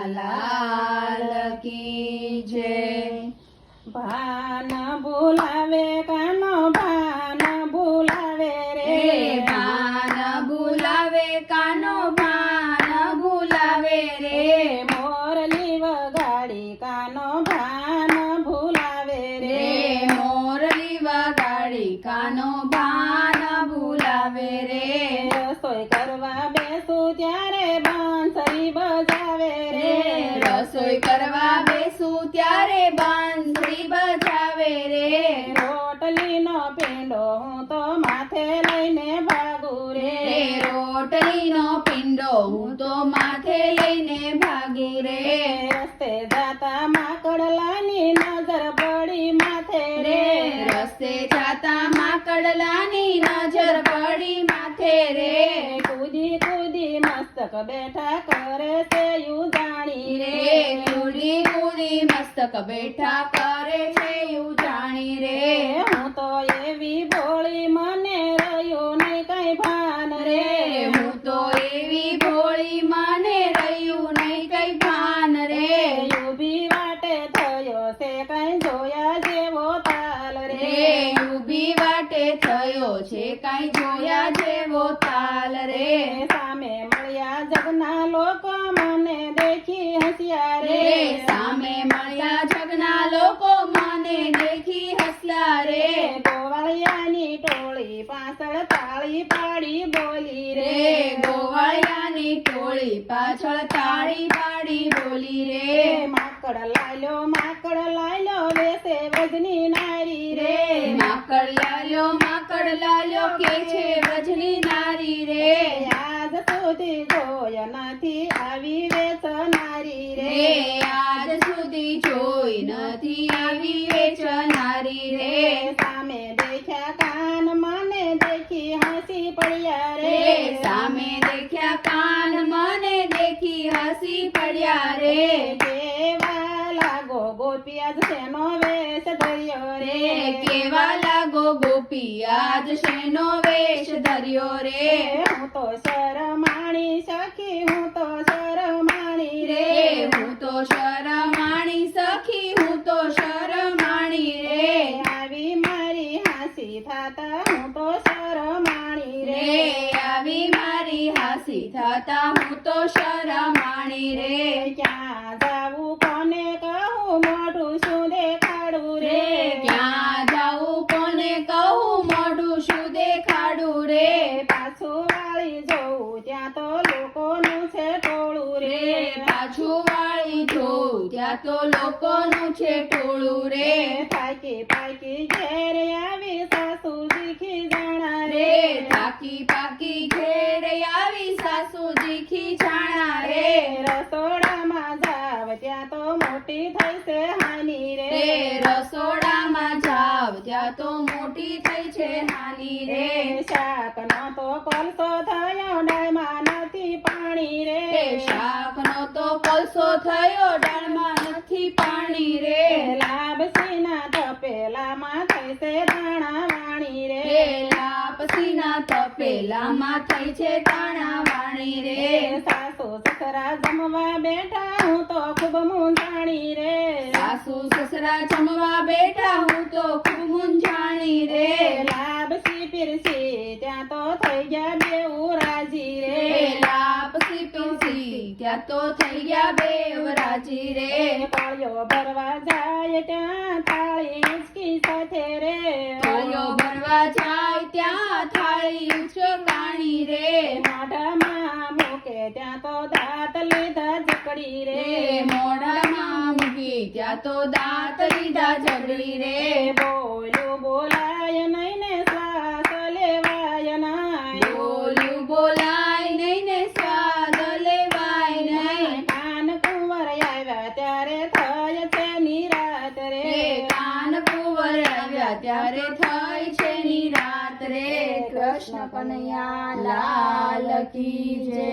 લાલ કી જય। ભાન ભૂલાવે કાનો ભાન ભૂલાવે રે, ભાન ભૂલાવે કાનો ભાન ભૂલાવે રે, મોરલી વગાડી કાનો ભાન ભૂલાવે રે, મોરલી વગાડી કાનો ભાન ભૂલાવે રે, રસોઈ કરવા બેસું ત્યારે બાંસરી બજાવે રે, રસોઈ કરવા બેસું ત્યારે બાંસરી બજાવે રે, રોટલીનો પીંડો હું તો માથે લઈને ભાગું રે, રોટલીનો પિંડો હું તો માથે લઈને ભાગું રે, રસ્તે જાતા માકડલાની નજર પડી માથે રે, રસ્તે જાતા માકડલાની નજર પડી માથે રે, કૂદી કૂદી મસ્તક બેઠા કરે છે યુજાણી રે રે, કૂદી કૂદી મસ્તક બેઠા કરે છે યુજાણી રે, હું તો એવી ભોળી મને રહ્યું નહીં કઈ ભાન રે, હું તો એવી ભોળી મને રહ્યું નહીં કઈ ભાન રે, ઊભી વાટે થયો છે કઈ જોયા જેવો તાલ રે, ઊભી વાટે થયો છે કાંઈ જોયા જેવો તાલ રે, સામે મળ્યા જગના લોકો મને દેખી હસ્યા રે, સામે મળ્યા જગના લોકો મને દેખી હસ્યા રે, ગોવાળિયાની ટોળી પાછળ તાળી પાડી બોલી રે, ગોવાળિયાની ટોળી પાછળ તાળી પાડી બોલી રે, માકડ લાલ્યો વેસે વજની નારી રે, માકડ લાલ્યો કે છે વ્રજની નારી રે, આજ સુધી જોય નથી આવી વેચનારી રે, આજ સુધી જોઈ નથી આવી વેચનારી રે, સામે દેખ્યા કાન મને દેખી હસી પડ્યા રે, સામે દેખ્યા કાન મને દેખી હસી પડ્યા રે, કેવા લાગો ગોપિયા શેનો વેશ ધર્યો રે, કેવા લાગો ગોપી આજ શેનો વેશ ધર્યો રે, હું તો શરમાણી સખી હું તો શરમાણી રે, હું તો શરમાણી સખી હું તો શરમાણી રે, આવી મારી હાસી થાતા હું તો શરમાણી રે, આવી મારી હાસી થતા હું તો શરમાણી રે, ક્યાં જાવું કોને કહું મોઢું શું દેખાડું રે, ક્યાં જાઉં કોને કહું મોઢું શું દેખાડું રે, પાછું વાળી જોઉં ત્યાં તો લોકોનું છે ટોળું રે, પાછું વાળી જોઉં ત્યાં તો લોકોનું છે ટોળું રે, થાકી પાકી ઘેર આવી સાસુજી ખીજાણા રે, થાકી પાકી ઘેર આવી સાસુજી ખીજાણા રે, રસોડામાં જાવ ત્યાં તો મોટી થઈ છે હાની રે, રસોડામાં જાવ ત્યાં તો મોટી થઈ છે હાની રે, શાકનો તો કોલસો થયો ડાળમાં નથી પાણી રે, શાકનો તો કોલસો થયો ડાળમાં નથી પાણી રે, લાપસીના તપેલામાં થઈ છે દાણા વાણી રે, લાપસીના તપેલામાં થઈ છે દાણા વાણી રે, સાસુ સસરા જમવા બેઠા હું તો ખૂબ મૂંઝાણી રે, સાસુ સસરા જમવા બેઠા હું તો ખૂબ મૂંઝાણી રે, લાપસી પીરસી ત્યાં તો થઈ ગયા બેઉ રાજી રે, લાપસી પીરસી ત્યાં તો થઈ ગયા બેવ રાજી રે, કોળિયો ભરવા જાય ત્યાં થાળી ઉચકી સાથે રે, કોળિયો ભરવા જાય ત્યાં થાળી ઉચકાણી રે, મોઢામાં મૂકે ત્યાં તો દાંત લીધા જકડી રે, મોઢામાં મૂકી ત્યાં તો દાંત લીધા ઝઘડી રે, બોલ્યું બોલાય નહીં ને શ્વાસ લેવાય નાય, બોલ્યું બોલાય નહીં ને સ્વાદ લેવાય નહીં, કાન કુંવર આવ્યા ત્યારે થાય છે નિરાત રે, કાન કુંવર આવ્યા ત્યારે થઈ છે નિરાત રે, કૃષ્ણ કનૈયા લાલ કી જય।